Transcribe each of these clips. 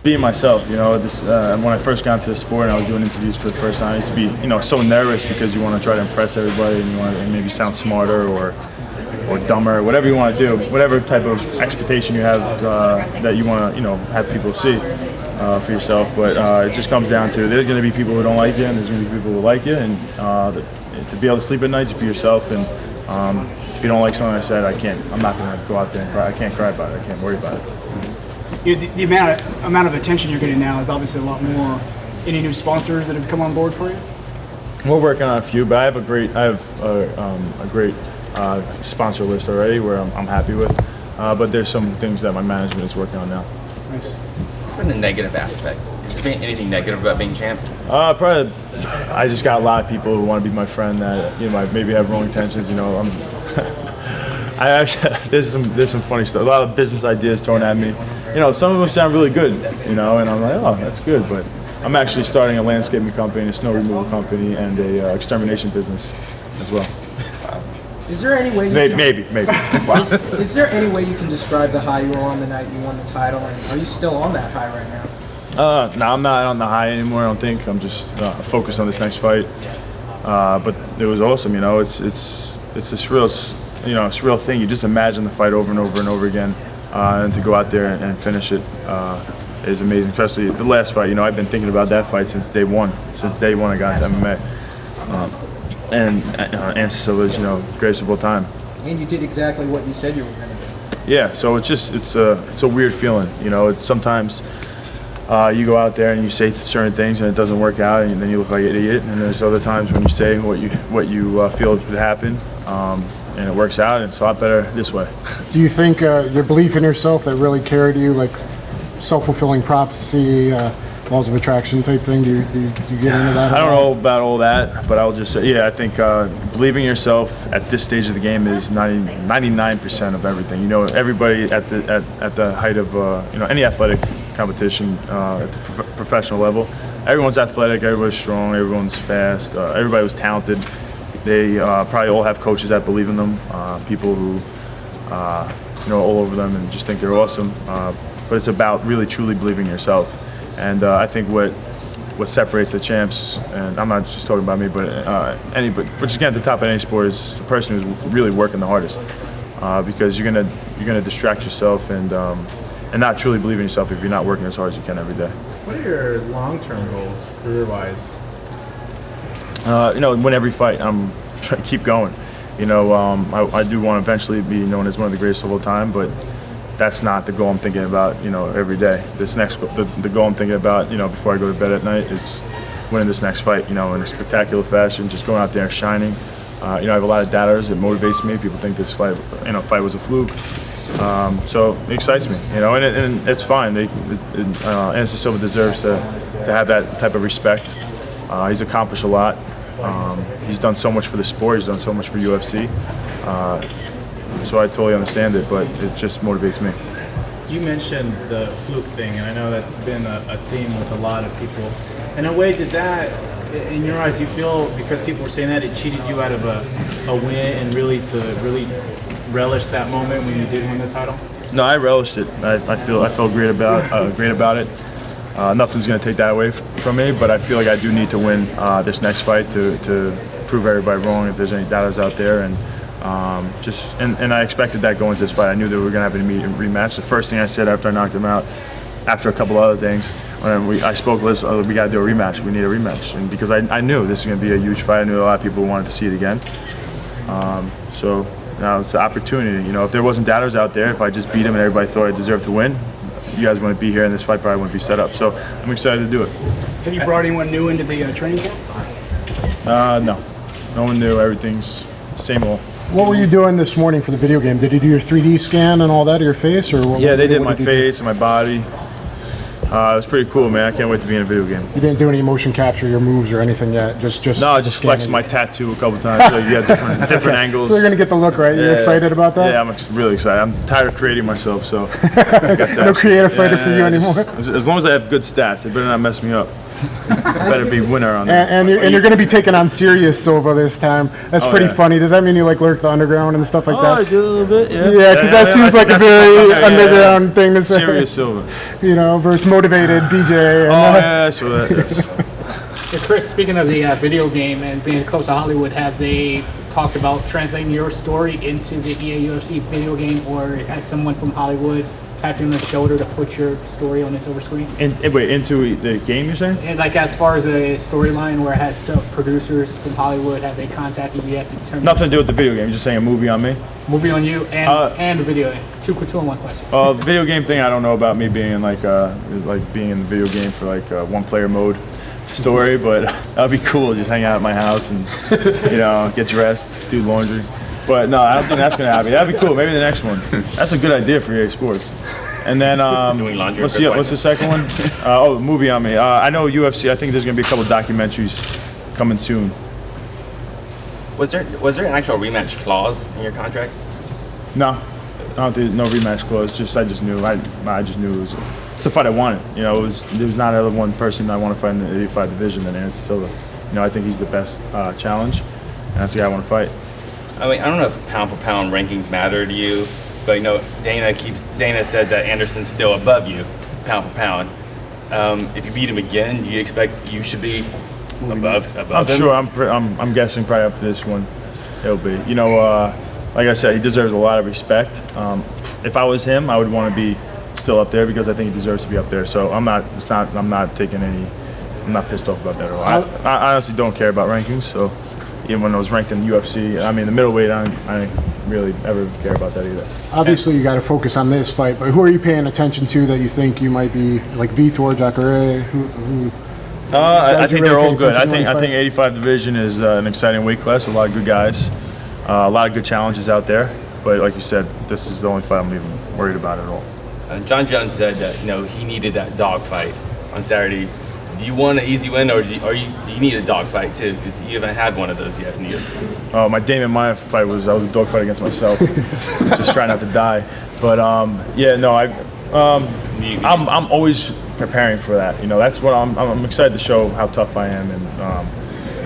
being myself. When I first got into the sport and I was doing interviews for the first time, I used to be, so nervous because you want to try to impress everybody and you want to maybe sound smarter or dumber, whatever you want to do, whatever type of expectation you have that you want to, have people see for yourself. But it just comes down to there's going to be people who don't like you and there's going to be people who like you, and to be able to sleep at night, just be yourself. And if you don't like something I said, I'm not going to go out there and cry. I can't cry about it. I can't worry about it. The amount of attention you're getting now is obviously a lot more. Any new sponsors that have come on board for you? We're working on a few, but I have a great sponsor list already where I'm happy with. But there's some things that my management is working on now. Nice. What's been the negative aspect? Has there been anything negative about being champ? Probably, I just got a lot of people who want to be my friend that maybe have wrong intentions. I actually there's some funny stuff. A lot of business ideas thrown at me. Some of them sound really good. And I'm like, oh, that's good. But I'm actually starting a landscaping company, a snow removal company, and a extermination business as well. Is there any way maybe. Is there any way you can describe the high you were on the night you won the title, and are you still on that high right now? No, I'm not on the high anymore. I don't think. I'm just focused on this next fight. But it was awesome. It's a surreal thing. You just imagine the fight over and over and over again, and to go out there and finish it is amazing. Especially the last fight. I've been thinking about that fight since day one. Since day one, I got into MMA. And Anderson Silva's, greatest of all time. And you did exactly what you said you were going to do. Yeah, so it's a weird feeling. It's sometimes you go out there and you say certain things and it doesn't work out, and then you look like an idiot. And there's other times when you say what you feel could happen, and it works out. And it's a lot better this way. Do you think your belief in yourself that really carried you, like self-fulfilling prophecy, laws of attraction type thing? Do you get into that? I don't know about all that, but I'll just say, I think believing in yourself at this stage of the game is 99% of everything. Everybody at the height of any athletic competition at the professional level, everyone's athletic, everybody's strong, everyone's fast, everybody was talented. They probably all have coaches that believe in them, people who all over them and just think they're awesome. But it's about really truly believing in yourself. And I think what separates the champs, and I'm not just talking about me, but just getting to the top of any sport is the person who's really working the hardest, because you're gonna distract yourself and not truly believe in yourself if you're not working as hard as you can every day. What are your long-term goals, career-wise? Win every fight. I'm trying to keep going. I do want to eventually be known as one of the greatest of all time, but that's not the goal I'm thinking about, every day. The goal I'm thinking about, before I go to bed at night is winning this next fight, in a spectacular fashion, just going out there and shining. I have a lot of doubters. It motivates me. People think this fight was a fluke. So it excites me, and it's fine. Anderson Silva deserves to have that type of respect. He's accomplished a lot. He's done so much for the sport. He's done so much for UFC. So I totally understand it, but it just motivates me. You mentioned the fluke thing, and I know that's been a theme with a lot of people. In a way, did that, in your eyes, you feel because people were saying that it cheated you out of a win, and really relish that moment when you did win the title? No, I relished it. I felt great about it. Nothing's going to take that away from me, but I feel like I do need to win this next fight to prove everybody wrong if there's any doubters out there. And I expected that going into this fight. I knew that we were going to have an immediate rematch. The first thing I said after I knocked him out, after a couple other things, when I spoke, we got to do a rematch. We need a rematch, and because I knew this was going to be a huge fight. I knew a lot of people wanted to see it again. So now it's an opportunity. If there wasn't doubters out there, if I just beat him and everybody thought I deserved to win, you guys wouldn't be here, and this fight probably wouldn't be set up. So I'm excited to do it. Have you brought anyone new into the training camp? No one new. Everything's same old. What were you doing this morning for the video game? Did you do your 3D scan and all that of your face, or what? Yeah, they did my face and my body. It was pretty cool, man. I can't wait to be in a video game. You didn't do any motion capture, your moves or anything yet? Just no, I just flexed my tattoo a couple times. So you got different angles. So you're gonna get the look, right? You're excited about that? Yeah, I'm really excited. I'm tired of creating myself, so no creative fighter for you anymore. As long as I have good stats, they better not mess me up. Better be winner on that. And you're going to be taking on Serious Silva this time. That's Oh, pretty yeah. funny. Does that mean you like lurk the underground and stuff like Oh, I that? do a little bit, yeah. Yeah, because that seems I like think a very that's- underground thing to say. Serious Silva. You know, versus motivated BJ. And, Oh, yeah, that's what that is. Hey, Chris, speaking of the video game and being close to Hollywood, have they talked about translating your story into the EA UFC video game, or has someone from Hollywood tapped you on the shoulder to put your story on the silver screen? Wait, into the game you're saying? And like as far as a storyline where it has some producers from Hollywood, have they contacted you yet to determine Nothing to do with the video game. You're just saying a movie on me. movie on you and the video game? Two in one question. Video game thing, I don't know about me being like being in the video game for like one player mode story, but that'd be cool. Just hang out at my house and get dressed, do laundry. But no, I don't think that's gonna happen. That'd be cool. Maybe the next one. That's a good idea for EA Sports. And then Doing laundry what's with the second one? Movie on me. I know UFC. I think there's gonna be a couple documentaries coming soon. Was there an actual rematch clause in your contract? No, I don't think no rematch clause. I just knew. I just knew it's the fight I wanted. There was not another one person I want to fight in the 85 division than Anderson Silva. I think he's the best challenge, and that's the guy I want to fight. I mean, I don't know if pound for pound rankings matter to you, but Dana said that Anderson's still above you, pound for pound. If you beat him again, do you expect you should be above I'm him? sure. I'm guessing probably up to this one, it'll be. Like I said, he deserves a lot of respect. If I was him, I would want to be still up there because I think he deserves to be up there. So I'm not pissed off about that at all. I honestly don't care about rankings. So even when I was ranked in UFC, I mean the middleweight, I didn't really ever care about that either. Obviously, you got to focus on this fight, but who are you paying attention to that you think you might be like Vitor, Jacare? Who I think really they're all pay good. attention I to think 85 division is an exciting weight class with a lot of good guys, a lot of good challenges out there. But like you said, this is the only fight I'm even worried about at all. John Jones said that he needed that dog fight on Saturday. Do you want an easy win, or do you need a dog fight too? Because you haven't had one of those yet in the UFC. Oh, my Damon Maya fight was a dog fight against myself, just trying not to die. But I'm always preparing for that. That's what I'm excited to show how tough I am, and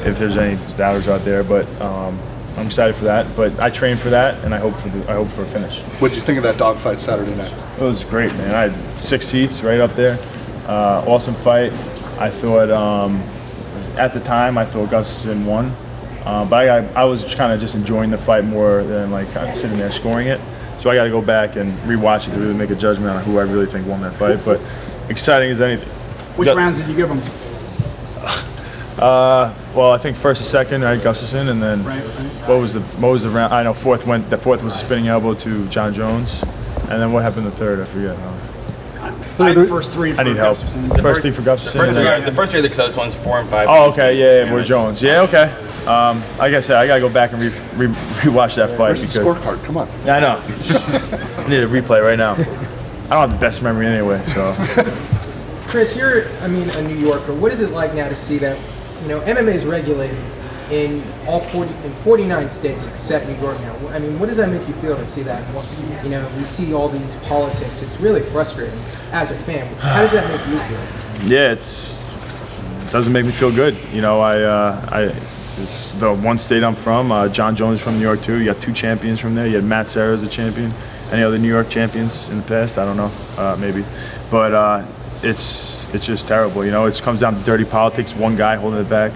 if there's any doubters out there. But I'm excited for that. But I train for that, and I hope for a finish. What did you think of that dogfight Saturday night? It was great, man. I had 6 seats right up there. Awesome fight. I thought at the time I thought Gustafsson won, but I was kind of just enjoying the fight more than like kind of sitting there scoring it. So I got to go back and rewatch it to really make a judgment on who I really think won that fight. But exciting as anything. Which rounds did you give him? Well, I think first and second I had Gustafsson, and then Right. what was the round? I know fourth was a spinning elbow to John Jones, and then what happened the third? I forget. I had the first three for I need help. Gustafsson. First three for Gustafsson. and then- The first three are the close ones, 4 and 5. Oh, okay, yeah, we're Jones. Yeah, okay. Like I said, I gotta go back and rewatch that fight Where's the because scorecard? Come on. I know. I need a replay right now. I don't have the best memory anyway, so Chris, you're, a New Yorker. What is it like now to see that, MMA is regulated in 49 states except New York now? What does that make you feel to see that? We see all these politics. It's really frustrating as a fan. How does that make you feel? yeah, it doesn't make me feel good. It's the one state I'm from. John Jones is from New York too. You got 2 champions from there. You had Matt Serra as a champion. Any other New York champions in the past? I don't know, maybe, but it's just terrible. It comes down to dirty politics. One guy holding it back.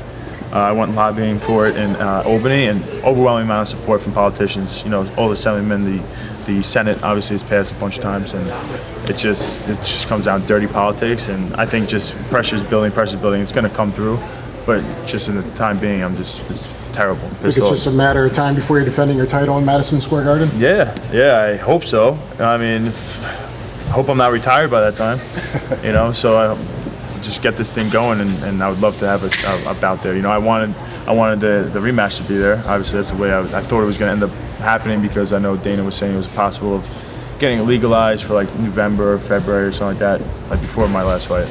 I went lobbying for it in Albany, and overwhelming amount of support from politicians. All the assemblymen, the Senate obviously has passed a bunch of times, and it just comes down to dirty politics. And I think just pressure's building. It's going to come through, but just in the time being, it's terrible. I think it's just a matter of time before you're defending your title in Madison Square Garden. Yeah, I hope so. I hope I'm not retired by that time. So I just get this thing going, and I would love to have a bout there. I wanted the rematch to be there. Obviously, that's the way I thought it was going to end up happening, because I know Dana was saying it was possible of getting it legalized for like November or February or something like that, like before my last fight,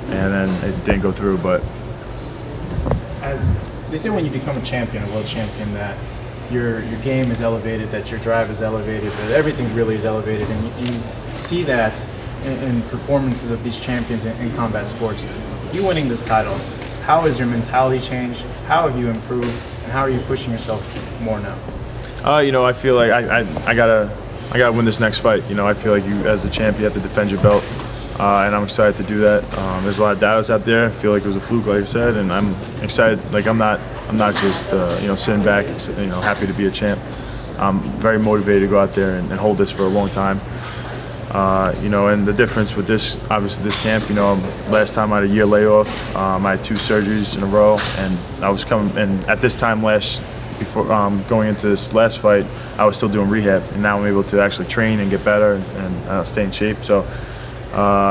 and then it didn't go through. But As they say, when you become a champion, a world champion, that your game is elevated, that your drive is elevated, that everything really is elevated, and you see that in performances of these champions in combat sports. you winning this title, how has your mentality changed? How have you improved? And how are you pushing yourself more now? You know, I feel like I gotta win this next fight. You know, I feel like you, as the champ, you have to defend your belt, and I'm excited to do that. There's a lot of doubters out there. I feel like it was a fluke, like I said, and I'm excited. Like I'm not just you know, sitting back and, you know, happy to be a champ. I'm very motivated to go out there and hold this for a long time. You know, and the difference with this, obviously this camp, you know, last time I had a year layoff. I had 2 surgeries in a row, and I was coming. And at this time before going into this last fight, I was still doing rehab, and now I'm able to actually train and get better and stay in shape. So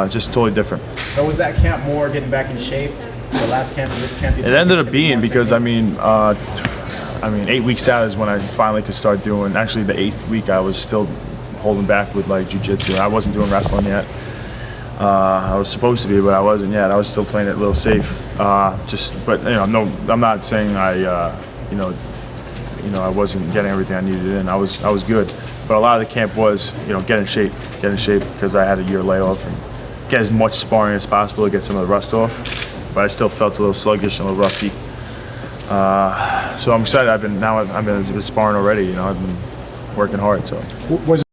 just totally different. So was that camp more getting back in shape? The last camp and this camp? It ended up being because I mean 8 weeks out is when I finally could start doing. Actually, the 8th week I was still holding back with like jiu-jitsu. I wasn't doing wrestling yet. I was supposed to be, but I wasn't yet. I was still playing it a little safe. But you know, I'm not saying you know, I wasn't getting everything I needed in. I was good, but a lot of the camp was, you know, get in shape because I had a year layoff and get as much sparring as possible to get some of the rust off. But I still felt a little sluggish and a little rusty. So I'm excited. I've been sparring already. You know, I've been working hard. So Was